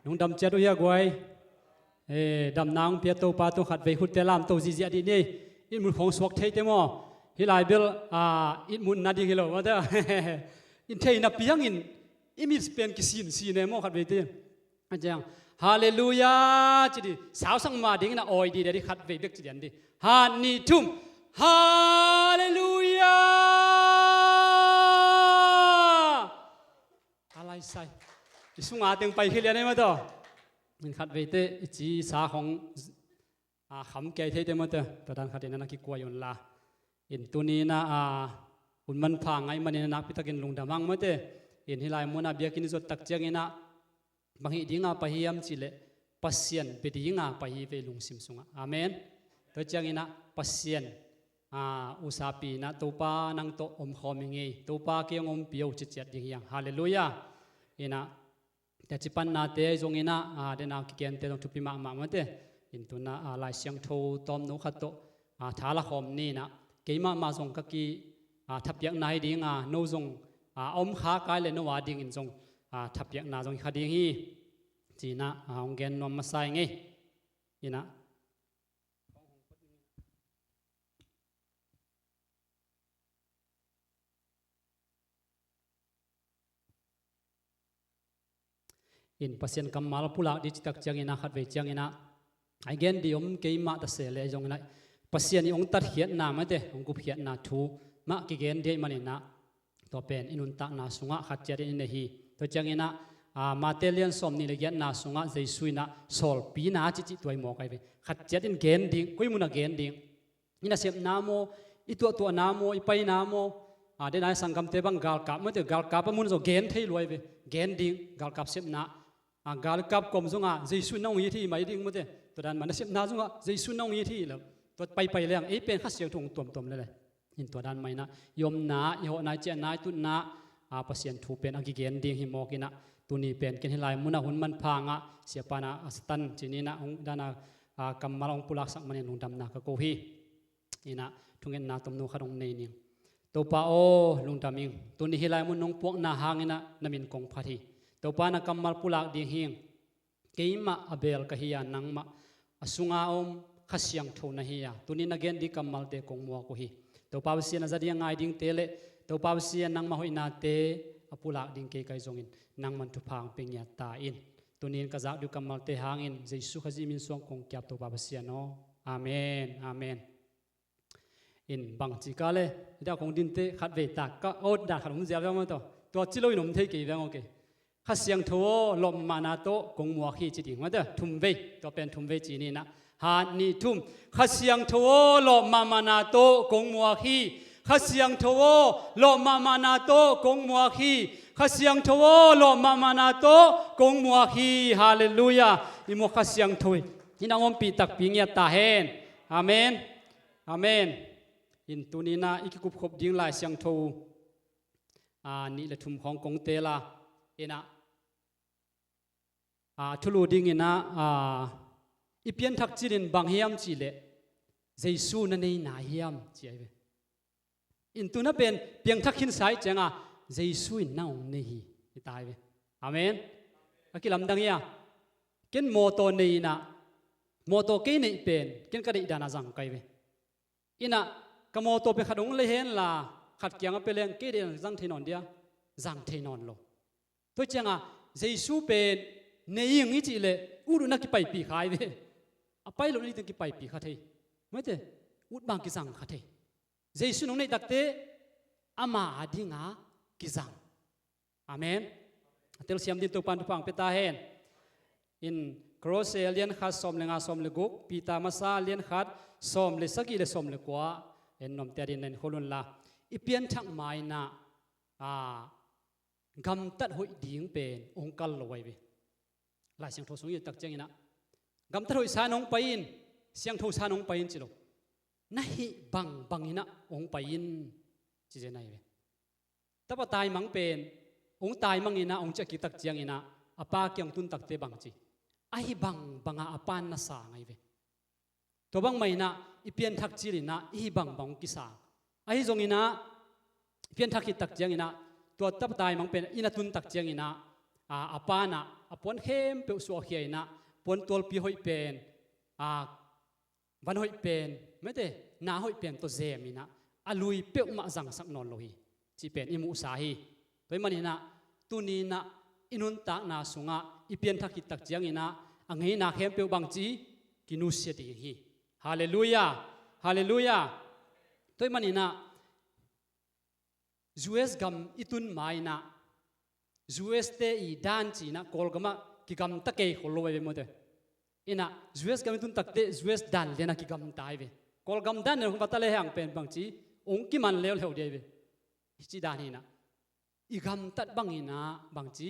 นงดำเจ็ดอุยกวยดำนางเปียโตปาโตขัดเวหุดเตลามโตซิเจียดีนี่อินมุนของสวกเทยเตมอฮิลายเบลอินมุนนาดีกิโลว่าเด้ออินเทยนับเปียงอิมิสเปนกิสินซีเนมอขัดเวเตอันจังฮาเลลูยาจิดิสาวสังมาดิ่งนะออยดีเดดิขัดเวเบกจิเดียนดิฮานีทุมฮาเลลูยาอะไรใส่อิสุงอาตึงไปขึ้นเรียนได้มั้ยต่อมันขัดเวเตจีสาของขำแก่เทเตมั้ยต่อตอนนั้นขัดเนนักกิกวยอนลาอินตัวนี้นะคุณมันพังไงมันเนี่ยนักพิทักษ์ลุงดามังมั้ยเตอินฮิลายมุนาเบียกินสุดตักเจียงนะบางทีดิ้งไปฮิยามจิเลปัสเซียนไปดิ้งไปฮิเวลุงซิมซุงอาเมนตัวเจียงนะปัสเซียนอุสาปีนะตัวป้านังโตอมขอมิงเงตัวป้าเกี่ยงอมเปียวจิตเจียดดิ้งยังฮาเลลูยาอินะแต่จิปันนาเตยจงอินะเดนาคิเกนเตต้องทุพิมามามันเตอินตุนะลายเสียงโทตอมนุขัดโตทาละขอมนี่นะเกี่ยมาจงกักีทับยังนายดิ้งโนจงอมขากายเลยโนวาดิ้งอินจงทับยังนาจงขัดดิ้งฮีจีนะองเกนนอมมาใส่ไงอินะอินปัสยันกัมมาลปุลาดิจิตักจังอินะขัดเวจังอินะไอเกนดิอมเกยมาตัเสเลจงนะปัสยันองตัดเขียนนาไม่เตองกุเขียนนาทูมากิเกนเดมันอินะตัวเป็นอินุนตักนาสุงะขัดเจริญอินเฮีตัวจังอินะมาเตเลียนสมนี่เลยเกนนาสุงะใจสุยนะโซลปีนาจิตัวหมอกไอเวขัดเจริญเกนดิ้งกุยมุนเกนดิ้งอินะเสพนาโมอิตัวนาโมอิไปนาโมเดนายสังกัมเตบังกาลกับเมื่อเตกาลกับมุนโซเกนเทยรวยเวเกนดิ้งกาลกับเสพนากาลกับกลมจงเจสุน้องยี่ที่ไม่ดิ้งมั้งเตตัวนั้นมันเสพนาจงเจสุน้องยี่ที่แล้วตัวไปเรื่องเป็นข้าเสียงทงตัวเลยอินตัวนั้นไม่นะยมนาโยนายเจนายตุนาปัสยันทูเป็นอากิเกนดิ้งหิมอกินะตัวนี้เป็นกินให้ลายมุนาหุ่นมันพังเสียปานาสตันจีนีนะองดานากำมาลองปุลักสักมันนุ่งดำนากะโกฮีนี่นะทุงเงินนาตมโนขดงเนนิงตัวป้าโอลุงดำมิงตัวนี้ให้ลายมุนนงพวกนาหางนะนามินกงพัทีตัวป้านากำมาปุลักดิ้งหิงเกี่ยมาอเบลกะฮิยานังมาสุงาอมขัดยังโทนะฮิยาตัวนี้นักเกนดีกำมาเตกงมัวกุฮีตัวป้าวิเศษนะจะดียังไงดิ้งเตเลตัวป้าวิเศษนังมาหุยนาเตอปุลักดิ้งเกยไกจงอินนังมันทุพังเป็นยาตาอินตัวนี้ก็จะดูกำมาเตหางอินเจสุขจิมินสวงคงเก็บตัวป้าวิเศษเนาะอาเมนอาเมนอินบางทีก็เลยเดี๋ยวคงดินเตขัดเวตาก็โอ้ด่าขัดหุ่นเสียแล้วมั้งตัวจิโร่หนุ่มเทกี่แล้วโอเคข้าเสียงทัวลมมานาโตกงมัวขี้จิตดิ่งว่าเด้อทุ่มเวตัวเป็นทุ่มเวจีนี่นะฮานี่ทุ่มข้าเสียงทัวลมมานาโตกงมัวขี้ข้าเสียงทัวลมมานาโตกงมัวขี้ข้าเสียงทัวลมมานาโตกงมัวขี้ฮาเลลูยาอิโมข้าเสียงทัวที่นางอมปีตักปีเงียตาเฮนอาเมนอาเมนอินตุนีนะอีกกุบขบดิ้งลายเสียงทัวนี่แหละทุ่มของกงเตลาเอ็นะทุลูดิ้งนะอีเปียนทักจีรินบางเฮียมจีเลเจสูนั่นเองนาเฮียมจีเออินตุน่ะเป็นเปียงทักขินสายจังเจสูอินน่าองเนฮีที่ตายเวอาเมนอากิลำดังยาเกินโมโตเนีนะโมโตเกนี่เป็นเกินกระดิดานาจังไกเวอินะกโมโตเป็นขดงเลยเห็นล่ะขัดเกียงไปเลี้ยงเกดิจังเทนอนเดียจังเทนอนโลตัวจังเจสูเป็นเนยิงนี่จีเลอุดุนักกิไปปีขายเวไปหลุดนี่ตึงกิไปปีขัดเทไม่เจอุดบางกิจังขัดเทเจสุนงในดักเตอามาอดีงากิจังอาเมนเตลเซียมดินตัวปันทุพังเปตาเฮนอินโครเซเลียนขัดสมเลงาสมเลกุกปีตามาซาเลียนขัดสมเลสกิเลสมเลกัวเอ็นนอมเตดินเนนโคลุนลาอีเปียนทักไม้นะกำตัดหุ่ยดิ้งเป็นองค์กัลลอยเวหลายเสียงโทสงอยู่ตักเจงนะกำตัดหุ่ยสานองไปอินเสียงโทสานองไปอินจิโลน่าฮิบังอินะองไปอินจีเจนัยเวแต่พอตายมังเป็นองตายมังอินะองจะกิตักเจียงอินะอาปาเกียงตุนตักเตบังจีไอบังอาปานน่ะสางไอเวตัวบังไม่นะอีเปียนทักจีรินะอีบังกิสางไอจงอินะเปียนทักกิตักเจียงอินะตัวตับตายมังเป็นอินะตุนตักเจียงอินะ อาปานะอปวนเข้มเปสัวเขียนะปวนตัวปีหอยเป็นวันหอยเป็นไม่ได้นาหอยเป็นตัวเซมินะอลุยเปียวมาจังสักนอนลอยจีเป็นอิมุสาฮีตัวมันนะตุนีนะอินุนตากนาสุงะอีเปียนทักขิตักเจียงนะอังเฮนาเข้มเปียวบางจีกินุเสียดีฮีฮาเลลูยาฮาเลลูยาตัวมันนะจูเอสกัมอิตุนไมนะจูเอสเตอีดานจีนะกอลกามะกิกัมตะเกยขลุ่ยไปหมดเลยอินะจูเอสกัมอิตุนตักเตจูเอสดันเลนะกิกัมตายไปกอลกัมดันเนี่ยคงกัตเลหังเป็นบางจีองค์กิมันเลวเลวเดียวไปจีดานีนะอีกัมตัดบางอินะบางจี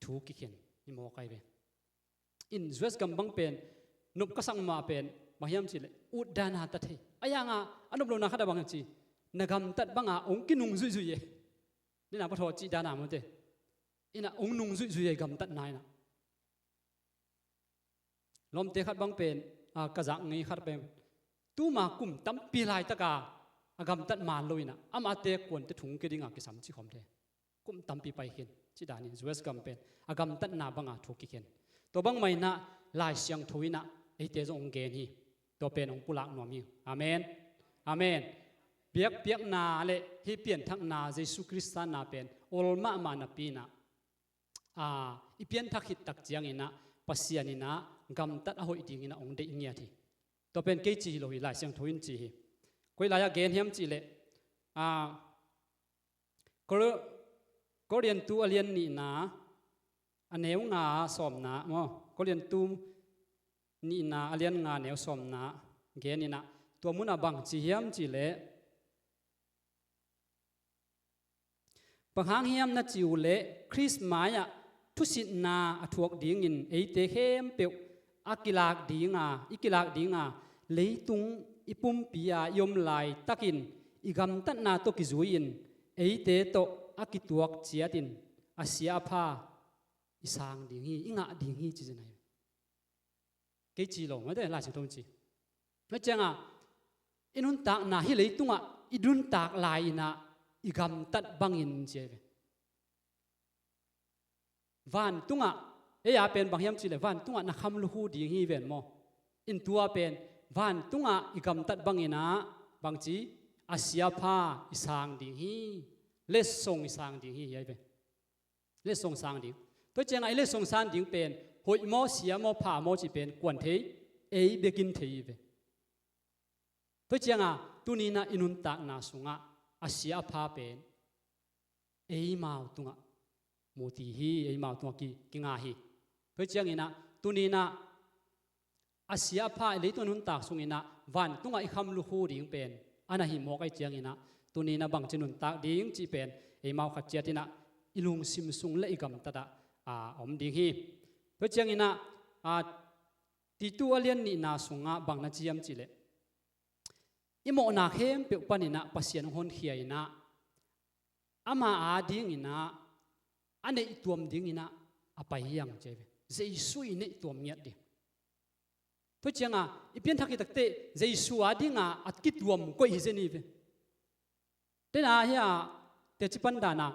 ถูกกิเขียนอิโมกายไปอินจูเอสกัมบางเป็นนุบกษังมาเป็นบางยามจีเลยอุดดานาตัดให้อายังอันนุบโลนาขัดบางจีนักกัมตัดบางองค์กินุงซุยซุยนี่นะพระทอจีดานามันเตอินะองนุงซุยๆกำตัดนายนะลมเตะขัดบังเป็นกระจังงี้ขัดเป็นตู้มากุ่มตั้มปีลายตะกากำตัดมาลอยนะอามาเตะกวนเตะถุงกระดิ่งกิสามชิคอมเตกุ่มตั้มปีไปเห็นจิดานี่จูเอสกำเป็นกำตัดนาบังถูกกิเห็นตัวบังไม่นะลายเสียงถุยนะไอเตะจงเกนี่ตัวเป็นองปุลักนอมิอาเมนอาเมนเปียกนาเลที่เปลี่ยนทั้งนาเยซูคริสต์นาเป็นโอลมามานาปีนะอีเปียนทักหิดตักเจียงอินะปัสยานินะกำตัดเอาอีดิ่งอินะองเดียงเงียทีตัวเป็นเกจีโลหิลายเสียงทวินจีกุยลายเกณฑ์เฮียมจีเลก็เรียนตัวเรียนนี่นะอันเนวงาสอมนะก็เรียนตัวนี่นะเรียนงาเนวสอมนะเกณฑ์นี่นะตัวมุนบังจีเฮียมจีเลปังหางเฮียมนะจิวเลคริสต์มาส์ทุสินาอถวกดิ่งอินเอเตเข้มเปียวอากิลากดิ่งอิกิลากดิ่งเลยตุงอิปุ่มปียยมลายตักินอิกำตัดนาตกิจุยินเอเตโตอากิตวกเจียตินอาเซียพาอิสางดิ่งฮีอิงะดิ่งฮีจีจะไหนเกจิโลไม่ได้ลายสิ่งตรงจีแล้วจังอินุนตากนาฮิเลยตุงอิดุนตากลายนะอีกำตัดบังอินเจเววันตุงเอียเป็นบางยามจีเลวันตุงนักคำลูกดีฮีเวนโมอินตัวเป็นวันตุงอีกำตัดบังอินะบางจีอาเซียพาอิสางดีฮีเลสส่งอิสางดีฮียัยเป็นเลสส่งสางดีตัวเจงไอเลสส่งสางดีเป็นหอยโมเสียโมผ่าโมจีเป็นกวนเทยเอเบกินเทยเวตัวเจงตุนีนะอินุนตากนาสุงอาเซียพาเป็นเอมาตุงะโมตีฮีเอมาตุงะกิงาฮีเพื่อเจียงอินะตุนีนะอาเซียพาเลยตัวนุนตากสุงอินะวันตุงะอีคำลูกหูดิ่งเป็นอันนั้นหิมอกไอเจียงอินะตุนีนะบังจินุนตากดิ่งจีเป็นเอมาขัดเจียตินะอิลุงซิมซุงและอีกำตัดอมดิ่งฮีเพื่อเจียงอินะติตัวเลียนนี่นาสุงะบังนาจียมจีเลอิโมนาเข้มเปียกปานินะปัสยานหอนเขียนะอามาดิ่งอินะอันนี้ตัวมดิ่งอินะอภัยยังเจเวเจสุยนี่ตัวมีดิ่งทุกอย่างอีเพียงทักกิตักเตะเจสุอาดิ่งอัดกิตัวมก็อิเจนี่เวแต่น่าเฮียเตจิปันดานะ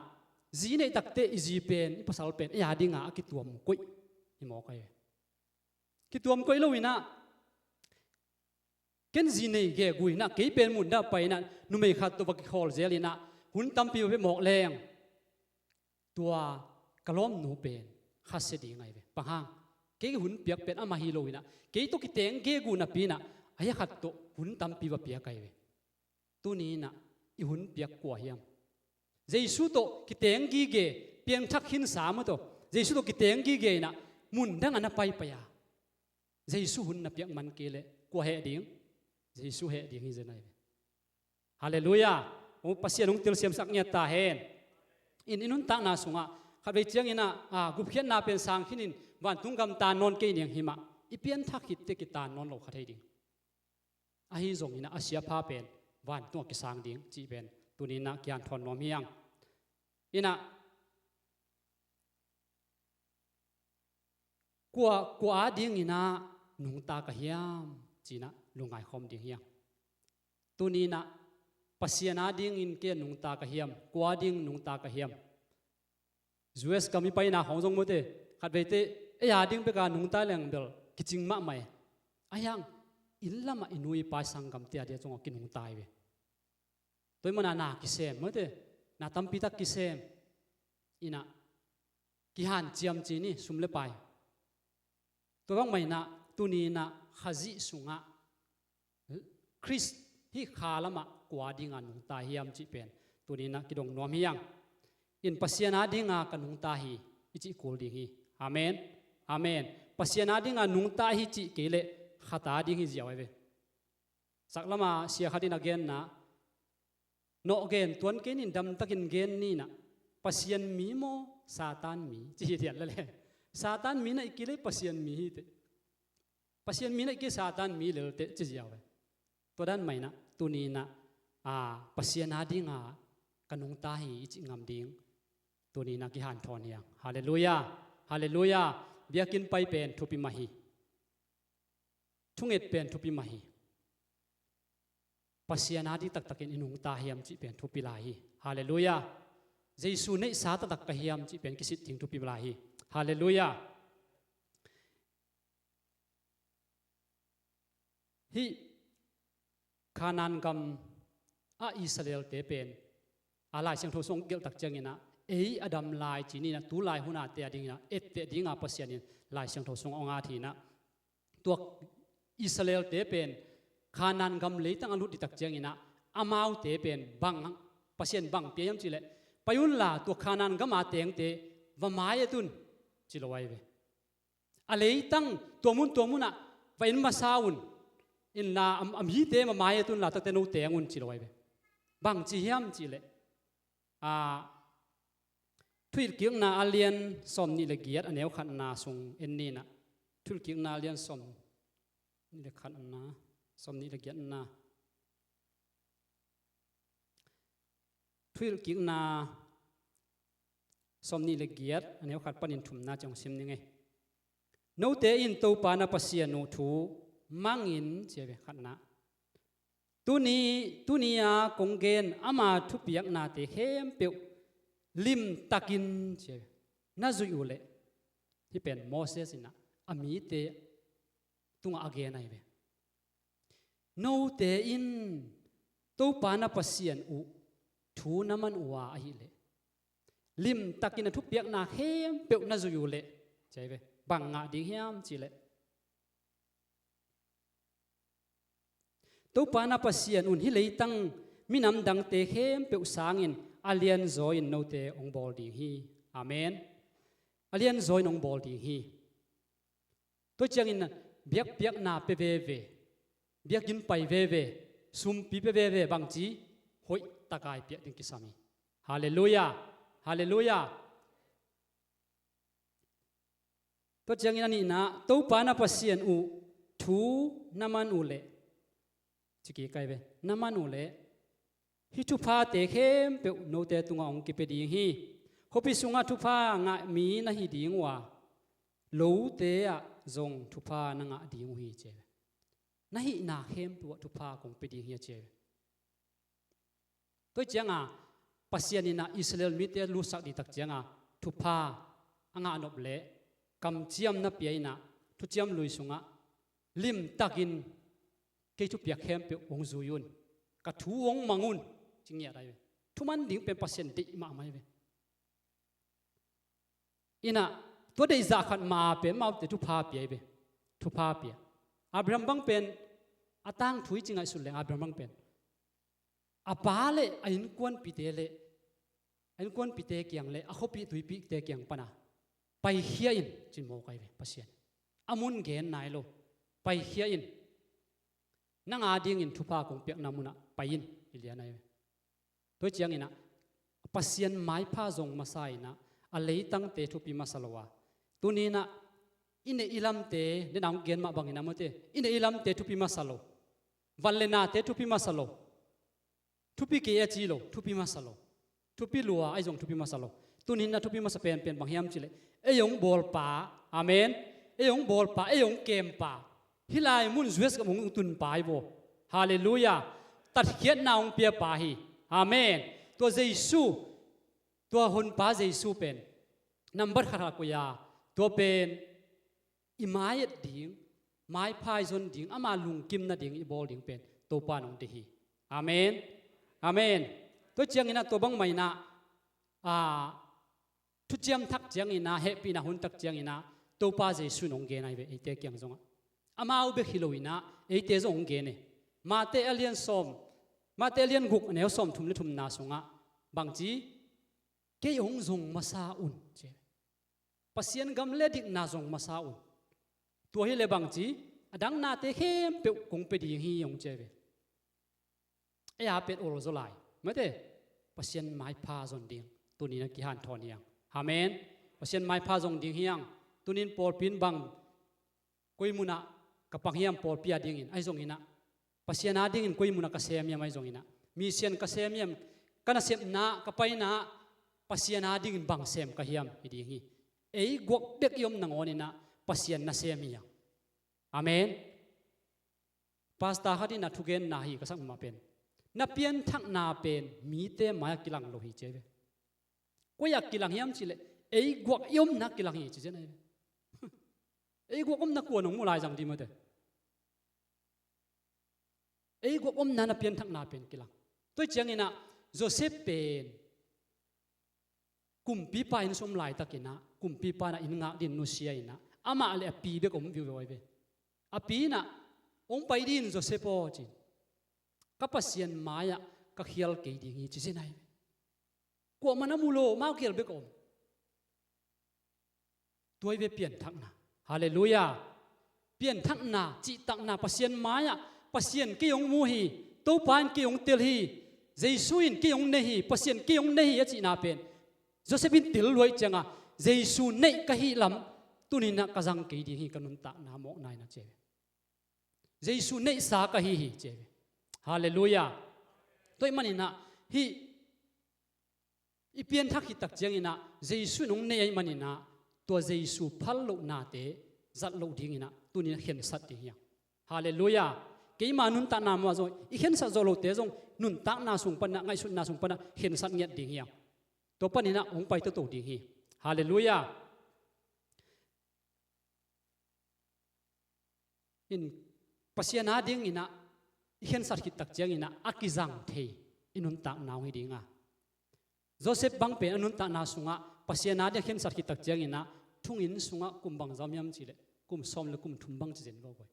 จีนี่ตักเตะอีจีเป็นอีภาษาเป็นอีอาดิ่งอัดกิตัวมก็อิโมก็เวกิตัวมก็อิโลวินะเกณฑ์จีนี่เกี่ยกุยนะเกี่ยเป็นมุนได้ไปนะนุ่มไม่ขาดตัวบักคอลเจลินะหุ่นตั้มปีไปหมอกแรงตัวกระล้อมหนูเป็นข้าเสดีไงเว้ปังหางเกี่ยหุ่นเปียกเป็นอามาฮิโลวินะเกี่ยตัวกิเตงเกี่ยกูนะปีนะไอ้ขัดตัวหุ่นตั้มปีว่าเปียกไงเว้ตัวนี้นะอีหุ่นเปียกกว่าเฮียมเจสุโตกิเตงกี่เกี่ยเปียงทักหินสามตัวเจสุโตกิเตงกี่เกี่ยนะมุนดังอันนั้นไปยาเจสุหุ่นนะเปียกมันเกี่ยเลยกว่าเหดิ่งเยซูเหตุที่จะไหนฮาเลลูยาโอ้ปัสยานุงติลเสียมสักเนียตาเห็นอินนุนตังนาสุงะขัดไปเจียงอินะกุบเขียนนาเป็นสังขินินวันตุงกำตานนเกยเนียงหิมะอีเปียนทักหิตเตกิตานนโลขัดให้ดิ่งอาฮิจงอินะอาเซียพาเป็นวันตุงกิสังดิ่งจีเป็นตุนินะกิอันทอนนอมียังอินะกัวดิ่งอินะนุงตากะเฮียมจีนะลุงไอคอมดิ่งยังตัวนี้นะปัสยานาดิ่งอินเกนุงตากะเฮียมกว่าดิ่งนุงตากะเฮียม US ก็มีไปนาของจงมเตขัดไปเตไอ้ยาดิ้งไปการนุ่งตายแรงเดลกิจิงมะไม่อายังอินละมาอินุยปายสังกัมเตียเดียจงกินนุ่งตายเวตัวมันนากิเซมมเตนาตัมปิตักกิเซมอินะกิฮันเจียมจีนี่สุมเลไปตัวบางไม่นะตุนีนะขจิสุงะคริสที่ขาละมากว่าดิ้งานุ่งตายเฮียมจีเป็นตัวนี้นะกิดงนวมเฮียงอินปัสยานาดิ้งากันนุ่งตาฮีอิจิกูลดิ้งฮีอาเมนอาเมนปัสยานาดิ้งานุ่งตาฮีจิเกเลขัตาดิ้งฮีเจียวไว้เวสักละมาเสียขัดินเกนนะโนเกนตัวเกนินดำตะกินเกนนี่นะปัสยันมีโมซาตานมีจีเดียดเลยซาตานมีนะอีกเลปัสยันมีฮีเตปัสยันมีนะอีกซาตานมีเลยเตจีเจียวไว้ตัวด้านใหม่นะตัวนี้นะปัสยานาดิ้งากันนุ่งตาฮีอิจิงามดิ้งตัวนี้นักกิฮันทอนยังฮาเลลูยาฮาเลลูยาเบียกินไปเป็นทุปิมาฮีทุงเอ็ดเป็นทุปิมาฮีปัสยานาดิตักตักินอินุงตาฮียมจิเป็นทุปิลาฮีฮาเลลูยาเจสุเนสาตตักกะฮียมจิเป็นกิสิติงทุปิลาฮีฮาเลลูยาฮีคานันกัมอิสราเอลเตเป็นอะไรเสียงโทรส่งเกี่ยวตักเจงินะอดัมลายจีนี่นะตูลายหุนาเตียดิ้งนะเตดิ้งอาปัสยานินลายเสียงโทรส่งองอาทีนะตัวอิสราเอลเตเป็นคานันกัมเลยตั้งอนุดิตักเจงินะอามาวเตเป็นบังปัสยานบังเปียมจิเลไปยุนลาตัวคานันกัมมาเตียงเตวมายตุนจิลไว้เวอะไรตั้งตัวมุนอ่ะไปอินมาซาวุนอินนาอัมฮีเตมามายตุนลาตักเตนูเตียงอุนจิลไว้เวบังจีเฮียมจิเลทุลกิงนาเลียนสมนี่ละเกียรอันเอวขันนาทรงเอ็นนี่นะทุลกิงนาเลียนสมนี่ละขันนาสมนี่ละเกียรนาทุลกิงนาสมนี่ละเกียรอันเอวขัดปนินทุมนาจังซิมนี่ไงโนเตอินโตปานาปัสยานุทูมังอินเจเวขันนาตุนียากงเกนอามาทุเปียกนาเตเฮมเปียวลิมตักินเจน่าจุยุเลที่เป็นโมเสสนะอามีเตตุงอาเกนไอเวโนเตอินตูปานาปัสยันอุทูนามันอุวาอหิเลลิมตักินทุเปียกนาเฮมเปียวน่าจุยุเลเจเวบังงาดิเฮมจิเลตัวปานาปัสยานุนฮิเลยตั้งมินำดังเตเข้มเปียวสางินอาเลียนจอยนโนเตองบอลดีฮีอาเมนอาเลียนจอยนองบอลดีฮีตัวจังอินเบียกนาเปเวเวเบียกินไปเวเวซุมปีเปเวเวบางจีหอยตะกายเปียดิงกิสามีฮาเลลูยาฮาเลลูยาตัวจังอินนี่นะตัวปานาปัสยานุทูนามันอุเลจิกิไกเวน้ำมันอุเลฮิทุพาเตเข้มเปียวโนเตตุงองกิเปดีฮีฮอปิสุงาทุพางะมีนะฮิดีงวาโลเตอะจงทุพานงะดีงฮีเจนะฮินาเข้มตัวทุพากงเปดีฮีเจตัวเจียงอ่ะปัสยานินะอิสราเอลมิเตลูสักดีตักเจียงอ่ะทุพาอ่างอนบเลกำเจียมนับเปียนะทุเจียมลุยสุงะลิมตักินเกี่ยวกับเปียกเข้มเปียกองจุยุนกับทูองมังุนจริงอย่างไรทุมันดิ้งเป็นปัสยันติมาไหมเว้อินะตัวเดียจากขันมาเป็นมาแต่ทุพาเปียเว้ทุพาเปียอับราฮัมบังเป็นอาตังถุยจริงไงสุดเลยอับราฮัมบังเป็นอาปาเลไอ้นกวนปีเตเลไอ้นกวนปีเตเกียงเลอาเขาปีถุยปีเตเกียงปนะไปเฮียอินจินโมไกเว้ปัสยันอามุนเกนนายโลไปเฮียอินนั่งอาดิ้งอินทุพากงเปียกนามุนะไปอินอิเลียนายตัวเจียงอินะปัสยันไม้ผ้าจงมาใส่นะอะไรตั้งเตทุปีมาสลวะตัวนี้นะอินอิลัมเตเดนามเกณฑ์มาบังอินะมเตอินอิลัมเตทุปีมาสลววันเลนาเตทุปีมาสลวทุปีเกียจีโลทุปีมาสลวทุปีลัวไอจงทุปีมาสลวตัวนี้นะทุปีมาสเปนเป็นบางยามจิเลเอยงบอลป่าอาเมนเอยงบอลป่าเอยงเกมป่าฮิลายมุนจเวสกับมุงตุนปายโวฮาเลลูยาตัดเขียนนาองเปียปาฮีอาเมนตัวเยซูตัวหนป้าเยซูเป็น number khara ko ya to pen imayet ding mai phai zon ding ama lung kim na ding i bol ding pen to pa nong te hi amen amen to chiang ina to bang mai na thu chiam thak chiang ina happy na hun tak chiang ina to pa jesu nong ge nai ve ite kyang zonga amau be hiloina ite zong ge ne ma te alien som ma te alien guk ne som thum le thum na sunga bangji ke yong zong masa un che pasien gam le dik na zong masa un to hi le bangji adang na te khem pe kong pe di hi yong che ve e a pet ol zo lai ma te pasien mai pha zon ding tunin ki han thon yang amen pasien mai pha zong ding hiang tunin por pin bang koimuna kapang hiam por pia ding in ai zong ina pasien a ding in koimuna ka sem yam ai zong ina mi sian ka sem yam kana sem na ka pai na pasien a ding in bang sem ka hiam hi ding hi ei gok bek yom nangon ina pasien na sem ya amen pasta hadi na thugen na hi ka sang ma pen na pian thak na pen mi te ma kilang lo hi cheve ko yak kilang hiam chile ei gok yom na kilang hi che nai ei gok om na ko nong mu lai jang di ma te ei gok om na pian thak na pen kilang toi chiang ina Joseph pen kumpi pa in som lai takina kumpi pa na in nga din nu sia ina ama le pi be kom vi voi be api na ong pai din Joseph o chin ka pasien maya ka khial ke ding hi chi sinai ko manamulo ma khial be kom toi be pian thak na hallelujah pian thak na chi tak na pasien maya pasien ke yong mu hi to pan ke yong tel hi jesuin ke yong ne hi pasien ke yong ne hi chi na pen Josephine til loi changa jesu nei ka hi lam tunina ka jang ke di hi kanun ta na mo nai na che jesu nei sa ka hi che hallelujah toi manina hi ipian thak hi tak chang ina jesu nong nei ai manina to jesu phal lo na te zat lo ding ina tunina hen sat ti hi hallelujah ke ma nun ta na mo zo i hen sa zo lo te zong nun ta na sung pan na ngai su na sung pan na hen sat nget ding hi to panina ong pai to ding hi hallelujah in pasiana ding ina hen sat ki tak chiang ina akizang thei inun ta naw hi dinga Joseph bang pe anun ta na sunga pasiana de hen sat ki tak chiang ina thungin sunga kumbang zamyam chile kum som le kum thumbang chen go goi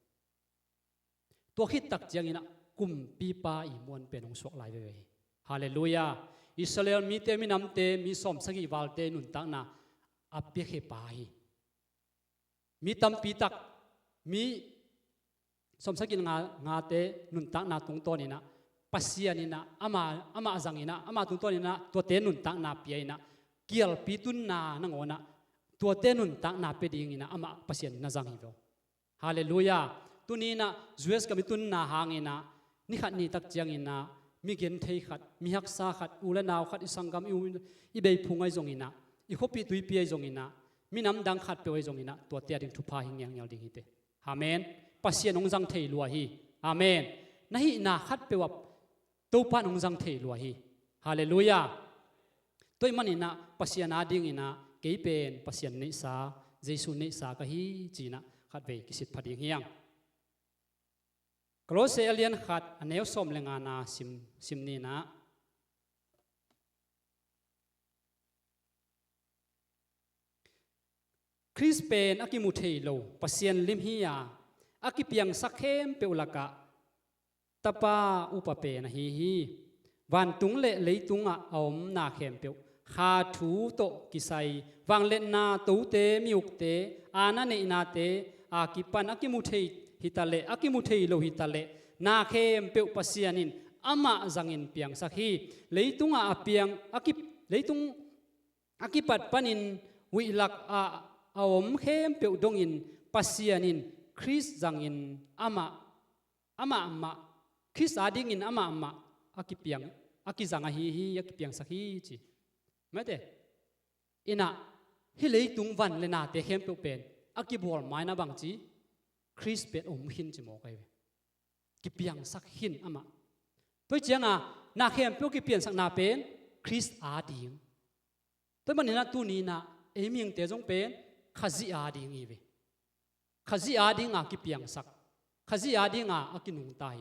to khit tak chiang ina kum pi pa I mon pe nong sok lai ve hallelujah Israel mi te mi nam te mi som sagi wal te nun ta na ape khe pa hi mi tam pi tak mi som sagi nga te nun ta na tung to ni na pasian ni na ama azang ina ama tung to ni na to te nun ta na pi ina kial pi tun na ngona to te nun ta na pe ding ina ama pasian na jang hi lo hallelujah tunina jues ka mi tun na hangina ni khat ni tak chiang ina mi gen thei khat mi hak sa khat ula naw khat isangam I bei phungai zongina I khopi tui pi ai zongina mi nam dang khat pe oi zongina to tia ding thupa hing yang yal ding hi te amen pasien ong jang thei lua hi amen nahi na khat pe wap to pa ong jang thei lua hi hallelujah toi manina pasiana ding ina ke pen pasien nei sa jesu nei sa ka hi china khat ve kisit phading hiang Close alien khat aneu som lenga na sim ni na Chris pen akimu thei lo pasien lim hi ya akipiang sakhem peulaka tapa upa pe na hi van tung le leitunga om na khem pe kha thu to kisai wang le na to te miuk te ana ne na te akipan akimu thei hitale akimu thei lo hitale na khem pe pasianin ama zangin piang sakhi leitunga apiang akip leitung akipat panin wilak awom khem pe dongin pasianin Chris zangin ama Chris adingin ama akipiang akizanga hi akipiang sakhi chi mate ina hi leitung van le na te khem pe pen akibol mai na bangchi Chris pet hin chi mo kai ki piang sak hin ama toi chianga na khem pyo ki pian sak na pen Chris a ding toi manina tu ni na เอมิงเตจงเป็นขจิอาดิงอีเวขจิอาดิงอากิเปียงสักขจิอาดิงอากินุงตาย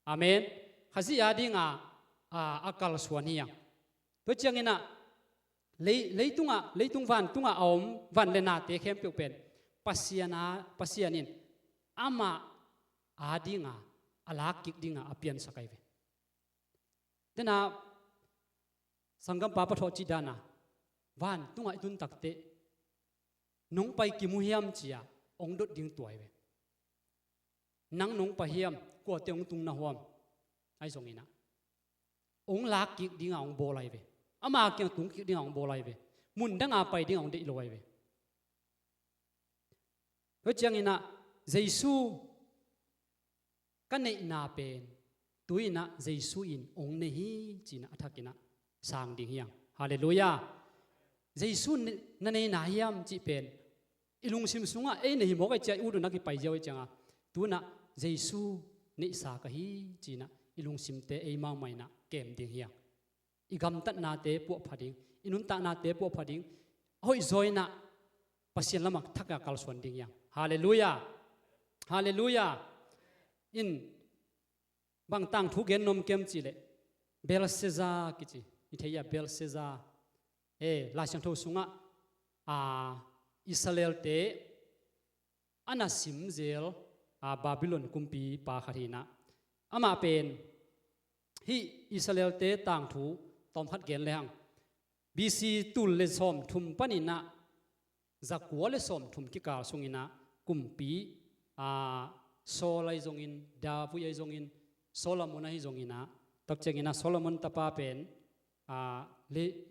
อาเมนขจิอาดิงอากาลสวนียตัวเจียงอินะเลยตุงวันตุงอมวันเลนาเตเข้มเปียวเป็นปัสยานินอามาอาดิงอาลากิกดิงอาเปียนสักไอเวเดน่าสังกัมปาปะทอจิดานาวันตุงตุนตักเตนงไปกิมุเฮียมจียองดดดิงตัวเวนังนงไปเฮียมกวดเตองตุงนาหวมไอสงอินะองลากิกดิงองโบไลเวอามาเกียงตุงกิกดิงองโบไลเวมุนดังอาไปดิงองเดอิโลไอเวเพราะจังอินะเยซูกันในนาเป็นตุยนะเยซูอินองเนฮีจีนะอัฐกินะสางดิงยังฮาเลลูยาเยซูนั่นในนาฮิยามจีเป็นอิลุงซิมสุงะเอเนฮิโมกไอเจอุดุนักไปเจ้าไอจังตุนะเยซูนิสากะฮีจีนะอิลุงซิมเตเอมาไม่นะเกมดิงยังอีกำตัดนาเตปวพัดิงอินุนตานาเตปวพัดิงโอ้ยจอยนะปัสยานละมักทักกะกัลสวนดิงยังฮาเลลูยาฮาเลลูยาอินบางตั้งทุกเกนนมเกมจีเลเบลเซซากิจีอิเทียเบลเซซาลาชังทูสุงะอิสราเอลเตอันน่ะซิมเซลบาบิโลนกุมปีปาคารีนะอามาเป็นฮีอิสราเอลเตต่างทูตอมพัดเกนเลยฮังบีซีตุลเลซอมทุมปนินะจักวัวเลซอมทุมกิกาสุงินะกุมปีโซลายจงอินดาวุยจงอินโซลามอนไอจงอินะตักเจงินะโซลามอนตะปาเป็น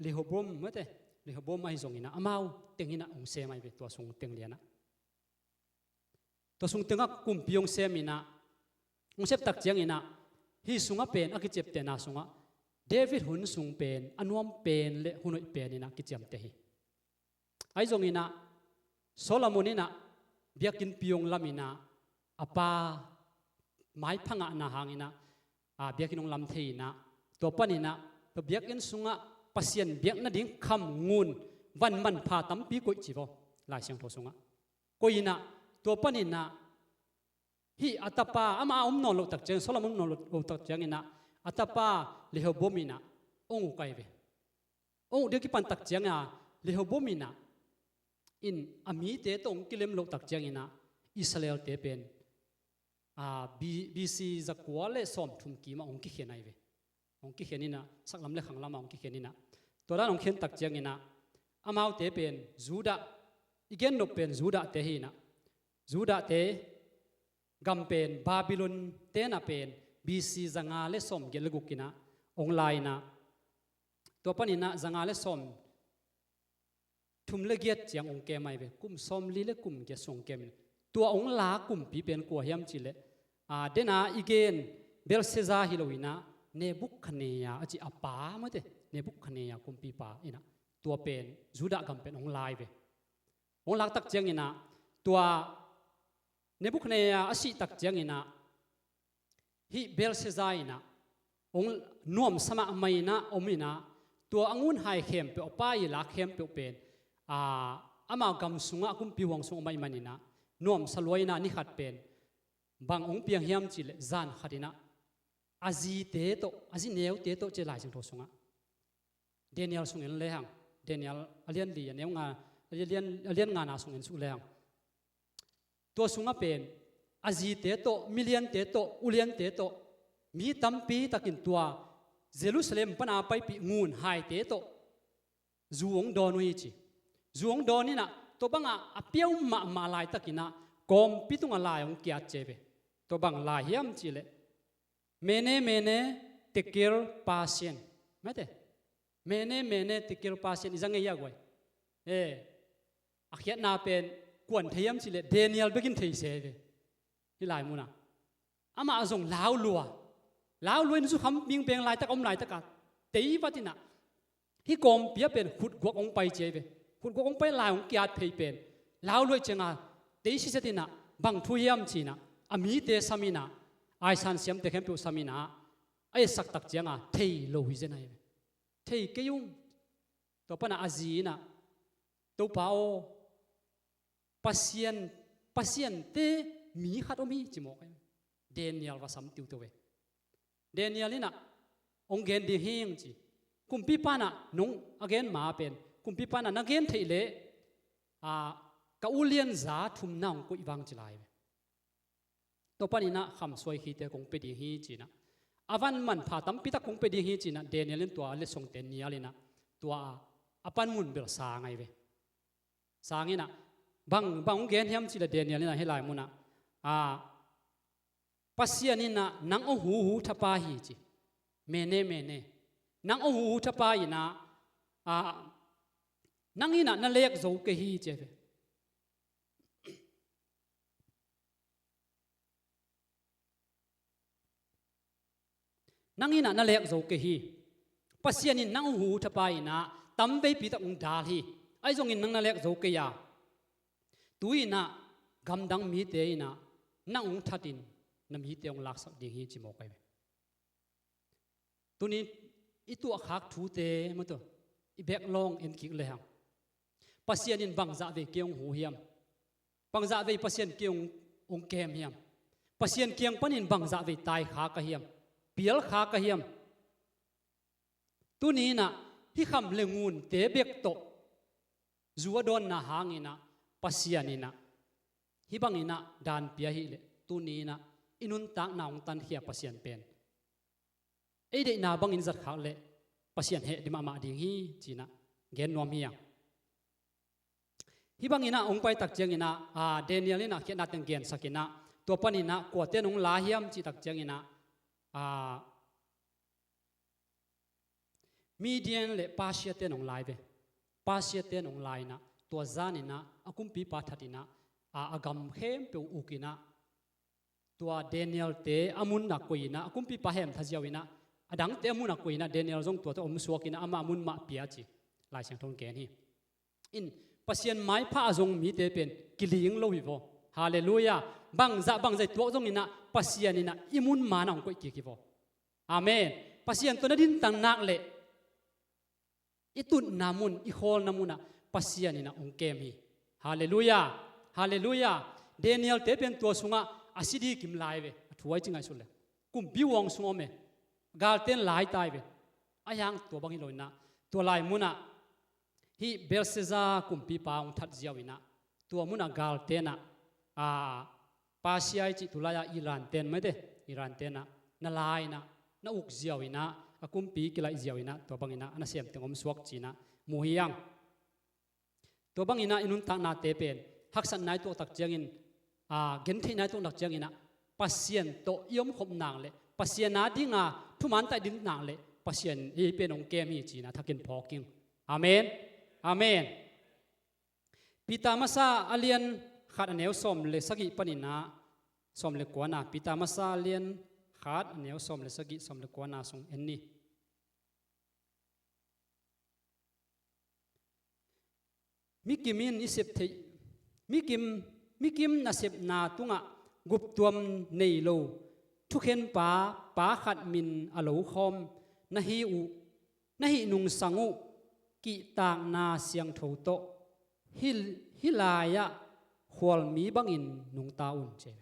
เลโฮบรมเมื่อเตเลโฮบรมไอจงอินะอามาวเต็งอินะองเซมัยเวตัวสุงเต็งเลียนะตัวสุงเต็งก็กุมปีองเซมินะองเซตักเจงินะฮีสุงะเป็นอากิเจ็บเตนะสุงะเดวิดหุนสุงเป็นอันวมเป็นเลหุนอยเป็นนะกิจมเตหิไอจงอินะโซลามอนินะเบียกินปีองลามินะอปาไม้พังอาหางอินะเบียกินองลำเทยนะตัวปนินะตัวเบียกินสุงะปัสยันเบียกนั่นดิ้งคำงูนวันมันพาตั้มปีกุยจีบลายเสียงโทสุงะกุยนะตัวปนินะฮีอัตปาอามาอมนอนหลุดตักเจงโซลามอนนอนหลุดตักเจงอินะอัตปาเลโฮบมินะองค์ไกเวองค์เดียวกี่ปันตักเจงเลโฮบมินะอินอามีเตตองกิเลมหลุดตักเจงอินะอิสราเอลเตเป็นบีซีจักวัวเลสอมทุมกีมาองค์กิเขียนไอเวองค์กิเขียนนี่นะสักลำเล็กขังลำมาองค์กิเขียนนี่นะตัวด้านองค์เขียนตักเจียงนี่นะอามาเตเป็นจูดาอีกเกนนเป็นจูดาเตหีนะจูดาเตกัมเป็นบาบิโลนเตนะเป็นบีซีจังอาเลสอมเกลกุกินะองค์ไลนะตัวปนินะจังอาเลสอมทุมเลเกียเจียงองค์เกมไอเวกุมสอมลีเลกุมเกสองเกมตัวองค์ลากุมปีเป็นกัวเฮียมจิเลเดน่าอีเกนเบลเซซาฮิโลวินะเนบุคเนียอจิอาปามาเตเนบุคเนียกุมปีปาอินะตัวเป็นจูดากัมเป็นองค์ลายเวองค์ลาตักเจียงอินะตัวเนบุคเนียอสิตักเจียงอินะฮิเบลเซซาอินะองค์นวมสมาไม่นะอมินะตัวองุ่นไฮเข้มเปอป้ายลาเข้มเปเป็นอามากำสุงะกุมปีวงสุงไม่มันอินะนวมสลวยนะนี่ขัดเป็นบางองค์เพียงเฮียมจิเลจานขัดนะอาจีเตโตอาจีเนียวเตโตเจลายจังโทสุงะเดนิเอลสุงเงินเลยฮังเดนิเอลอเลียนดีเนียวงาอเลียนงานาสุงเงินสุเลยฮังตัวสุงะเป็นอาจีเตโตมิเลียนเตโตอุเลียนเตโตมีตัมปีตะกินตัวเยรูซาเล็มปนาไปปีงูนไฮเตโตจูงดอนุยจีจูงดอนี่นะตัวบังอาเปียวมาลายตะกินะกอมปิตุงลายองเกียเจเวตัวบังลายเฮียมจิเลเมเนติกิลปาเซียนไม่เตเมเนติกิลปาเซียนอิจังเงียกไว้อาเขียนนาเป็นกวนเทียมจิเลเดนิเอลเบกินเทียเซเวที่ลายมุนะอามาส่งลาวลัวนี่สุขคำบิงเปียงลายตะกอมลายตะกัดตีวัตินะที่กอมเปียเป็นขุดกวกองไปเจเวขุดกวกองไปลายองเกียเทียเป็นลาวลวยเจงาตีสิเสตินะบางทุยามจีนะอามีเตสามินะไอซันเซียมเตเข้มเปียวสามินะไอสักตักเจียงเทียโลหิเจนัยเทียเกยุงตัวปนะอาจีนะต tu pao pasien te mi khat omi chimo kai Daniel wa sam tiu to we Daniel ina ong gen di hing chi kumpi pana nung again ma pen kumpi pana na gen theile ka ulian za thum naung ko iwang chilai to panina kham soi hi te kong pe di hi china avan man pha tam pita kong pe di hi china Daniel in to le song ten nialina to apan mun bel sa ngai ve sangina bang gen hiam chila Daniel ina helai muna pasianina nang o hu thapa hi chi mene nang o hu thapa ina nangina na lek zo ke hi che ve nangina na lek zo ke hi pasianin nang hu thapa ina tambe pi ta ung dal hi ai zong in nang na lek zo ke ya tuina gamdang mi te ina nang ung thatin na mi te ong lak sak ding hi chimo kai tuni itu akhak thu te mo to I bek long in ki le hang pasianin bangza ve keong hu hiam bangza ve pasien keong ong kem hiam pasien kiang panin bangza ve tai kha ka hiam pial kha ka hiam tuni na hi kham lengun te bek to zuadon na hangina pasianina hi bangina dan pia hi le tuni na inun tak naung tan khia pasien pen ei de na bangin zat kha le pasien he dima ma ding hi china gen nom hiang hi bangina ong pai tak changina Daniel ina khena teng gen sakina to panina ko te nong la hiam chi tak changina Midian le Persia te nong lai ve Persia te nong lai na to zanina akumpi pa thatina agam khem pe ukina to Daniel te amun na koina akumpi pa hem thajiawina adang te amun na koina Daniel jong to om suakina ama amun ma pia chi lai sang thong ken hi in pasien mai pha jong mi te pen kiling lo hi vo hallelujah bang zai to jong ina pasien ina imun ma na ong ko ki vo amen pasien to na din tang nak le itun namun I hol namuna pasien ina ong kem hi hallelujah Daniel te pen to sunga asidi kim lai ve thuai chingai sule kum biwong sungome gal ten lai tai ve ayang to bangi loina to lai muna hi Belshazzar kum pi paung that jiawina to muna gal tena Persia chi tulaya Iran ten mede Iran tena na lai na uk jiawina akum pi kilai jiawina to bangina ana sem tengom suak china muhiang to bangina inun ta na te pen haksan nai to tak changin gen thei nai to nak changina pasien to yom khop nang le pasien na dinga thuman ta din nang le pasien e pen ong kem hi china thakin phoking amen pita masa alien khat aneu som le sagi panina som le kwana pita masa alien khat aneu som le sagi som le kwana sung enni mikimin isep thei mikim na sep na tunga gup tuam nei lo thukhen pa khat min alo khom na hi nung sangu ki tang na siang tho to hilaya khwal mi bangin nung taun che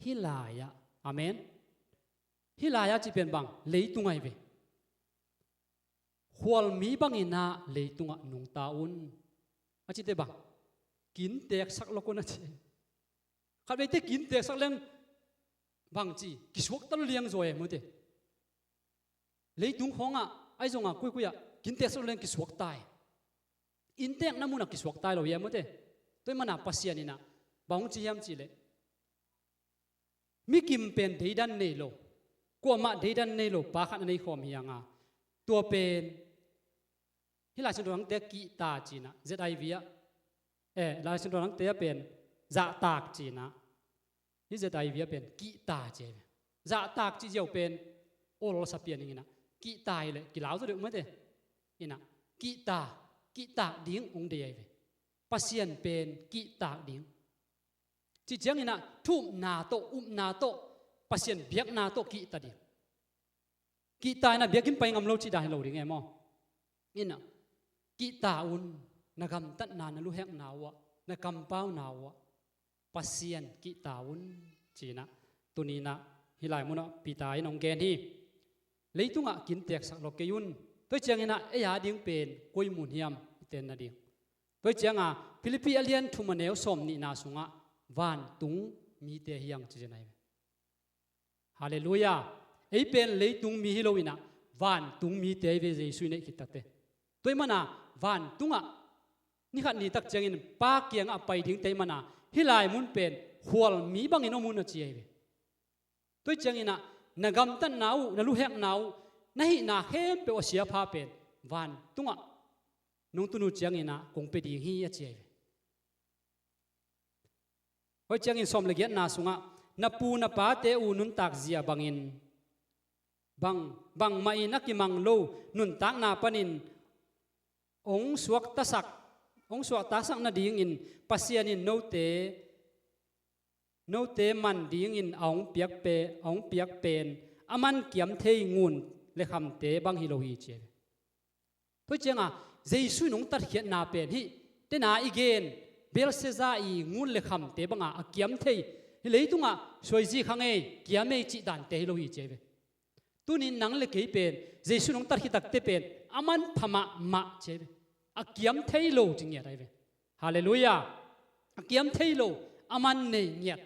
hilaya amen hilaya chi pen bang leitungai ve khwal mi bangina leitunga nung taun achite bang kin tek sak lokona che khat ve te kin tek sak leng bang chi kiswak tal liang zoe mote leitung khonga ai zonga kuya kin tek sak leng kiswak tai in tek namuna kiswak tai lo ye mote toy mana pasianina bang chi yam chi le mi kim pen deidan nei lo ko ma deidan nei lo pa khat nei khom hianga to pen hilai sun dong te ki ta china ziv lai sun dong te pen za tak china hi ziv pen ki ta che za tak chi jeu pen ol sapian ngina ki tai le ki lau zo de mate ina ki ta ding ong de ve pasien pen ki ta ding chi chang ina thum na to pasien biak na to ki ta ding ki ta na biakin pai ngam lo chi dai lo ding emo ina ki ta un nagam tat na na lu hek nawa na kampau nawa pasien ki taun china tunina hilai muna pitai nong gen hi leitunga kin tek sak lo keyun toi changina e ya ding pen koi mun hiam ten na ding toi changa Philippi alien thumaneu som ni na sunga van tung mi te hiang chinai hallelujah ei pen leitung mi hiloina van tung mi te ve jesu nei kitate toi mana van tunga ni khat ni tak changin pa kiang a pai ding te mana hilai mun pen hual mi bangin omun a chiai ve toi changina nagam tan nau na lu hek nau nahi na hem pe osia pha pen van tunga nung tunu changina kong pe ding hi a chiai ve hoi changin som legiat na sunga na pu na pa te u nun tak zia bangin bang mai na ki mang lo nun tak na panin ong suak tasak na ding in pasianin no te man ding in ong piak pen aman kiam thei ngun le kham te bang hi lo hi che toi chenga jesu nong tar khiat na pen hi te na igen bel seza i ngun le kham te banga a kiam thei hi leitunga soiji khange kiame chi dan te hi lo hi che ve tunin nang le kei pen jesu nong tar hi tak te pen aman phama ma che ve a kiam thei lo jingya dai ve hallelujah a kiam thei lo aman nei nyat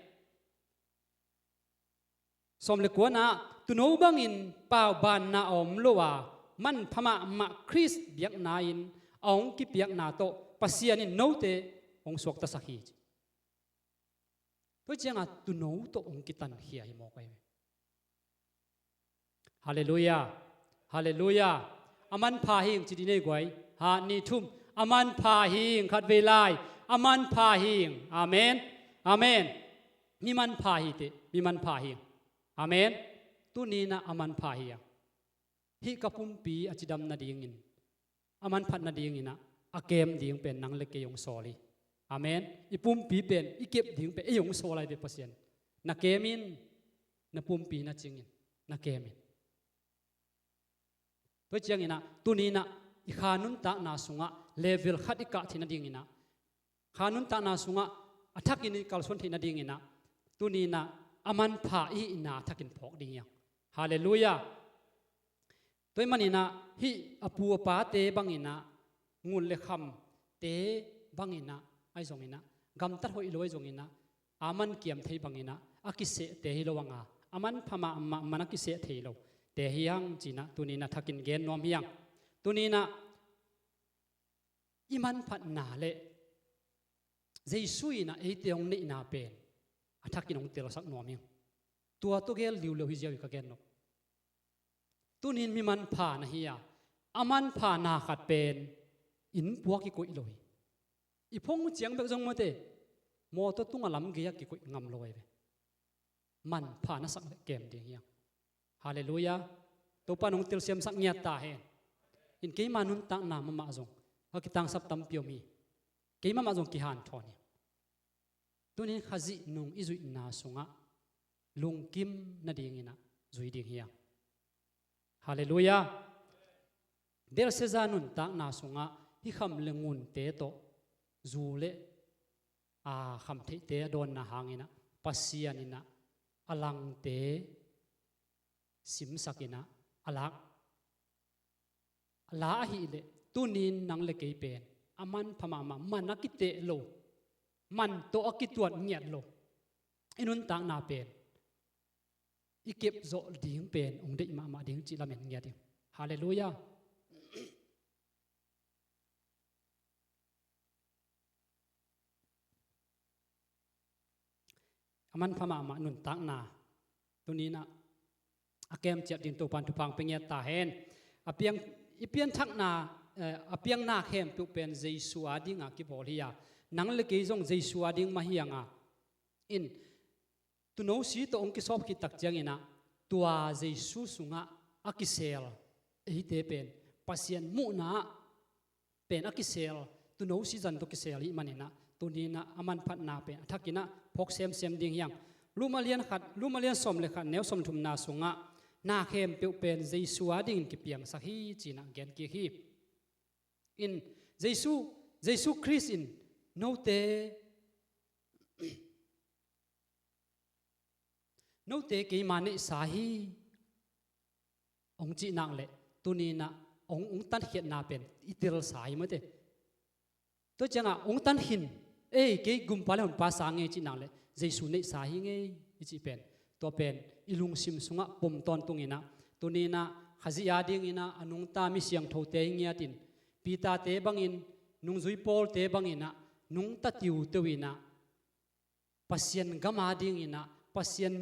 som le ko na tu no bangin pau ban na om lowa man phama ma Chris biak na in ong ki piak na to pasian in no te ong sok ta sakhi to chenga tu no to ong kitan hia hi mo kai hallelujah hallelujah aman pha hing chi di nei goi ha ni thum aman pha hing khat ve lai aman pha hing amen amen mi man pha hi te mi man pha hing amen tu ni na aman pha hi hi kapum pi achidam na ding in aman phat na ding ina akem ding pen nang le ke yong soli amen ipum pi pen ikep ding pe yong solai be pasien na kemin na pum pi na chingin na kemin to chiang ina tu ni na I khanun ta na sunga level khat ika thina ding ina khanun ta na sunga athak in kalson thina ding ina tu ni na aman pha I ina thakin phok ding ya hallelujah toy manina hi apu pa te bangina ngun le kham te bangina ai zongina gam tar hoi loi zongina aman kiam thei bangina akise te hi lowanga aman phama mana kise thei lo te hiang china tunina thakin gen nom hiang tunina iman phat na le jesuina e teong nei na pen athakin ong tel sak nom hiang tua to gel liu lo hi jawi ka gen no tunin mi man pha na hiya aman pha na khat pen in puak ki koi loi I phong chiang bek jong mote mo to tunga lam ge ya ki koi ngam loi be man pha na sak kem ding hiya hallelujah to panong til sem sak nya ta he in ke manun ta na ma jong ha ki tang sap tam pio mi ke ma jong ki han thoni tunin khazi nung izui na sunga lungkim na ding ina zui ding hiya hallelujah del sezanun ta na sunga hi kham lengun te to zule a kham the te don na hangina pasianina alang te sim sakina alak ala hi le tunin nang le kei pen aman phama ma manakite lo man to akituat nyat lo inun ta na pen ikep zo ding pen ong dei ma ding chi lamen ngia ding hallelujah aman phama ma nun tang na tunina akem chet din to pan tu pang pengya ta hen apiang ipian thak na apiang na khem tu pen jesu adinga ki bolia nang le ke jong jesu ading ma hianga in tu no si to ong ki sop ki tak chang ina tua jesu sunga akisel ei te pen pasien mu na pen akisel tu no si jan to kisel I manina tunina aman phat na pe thakina phok sem ding yang lumalian som le khat neu som thum na sunga na khem pe pen jesu ading ki piang sa hi china gen ki hi in jesu Jesus Christ in no te no te ke mane sahi ong chi nang le tuni na ong tan hiat na pen itil sai ma te to changa ong tan hin ke gum pale hon pa sang nge chi nang le Jesus nei sahi nge chi pen to pen ilung sim sunga pom ton tungina tuni na khazi ya ding ina anung ta mi siang tho te ngia tin pita te bangin nung zui pol te bangina nung ta tiu tewina pasien gama ding ina pasien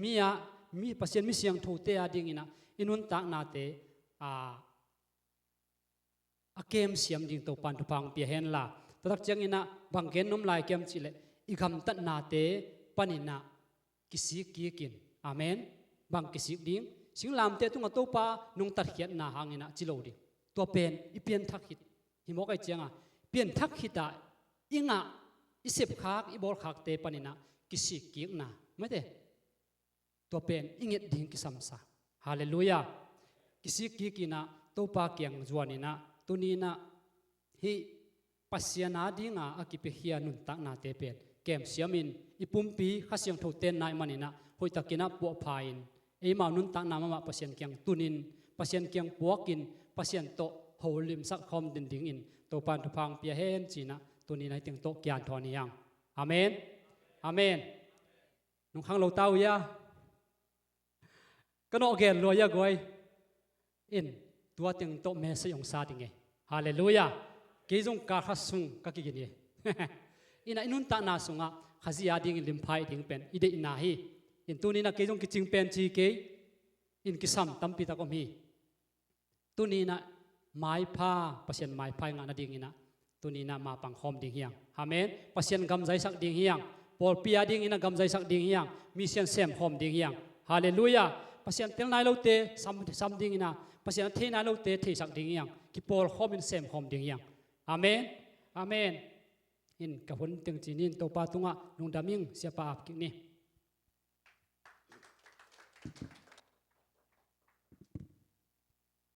mi siang tho te ading ina inun tak na te a kem siam ding to pan pang pia hen la tadak chang ina bangken nom lai kem chile igam tat na te panina kisi kikin amen bang kisi ding singlam te tunga to pa nung tat hiat na hangina chilo ding to pen ipien thak hit himok ai changa pien thak hita inga isep khak ibol khak te panina kisi kik na mate to pen inget ding kisamsa hallelujah kisi kikina to pa kyang juanina tunina hi pasiana dinga akipe hianun tak na te pen kem siamin ipumpi khasiang thoten nai manina hoitakina po phain ema nun tak na ma pasien kyang tunin pasien kyang puakin pasien to holim sak khom din ding in to pan thu phang pia hen china tunina teng to kyan thoni yang amen amen nung khang lo tau ya kano gen lo ya goi in tua teng to me se yong sa ding e hallelujah ke jong ka khasung ka ki gini ina inun ta na sunga khazia ding lim phai ding pen ide ina hi in tunina ke jong ki ching pen chi ke in kisam tampi ta kom hi tunina mai pha pasien mai phai nga na ding ina tunina ma pang khom ding hiang amen pasien gam jai sak ding hiang pol pia ding ina gam jai sak ding hiang mi sian sem khom ding hiang hallelujah pasien tel nai lo te sam ding ina pasien the nai lo te the sak ding hiang ki pol khom in sem khom ding hiang amen amen in ka hun teng chinin to pa tunga nung daming sia pa ap ki ni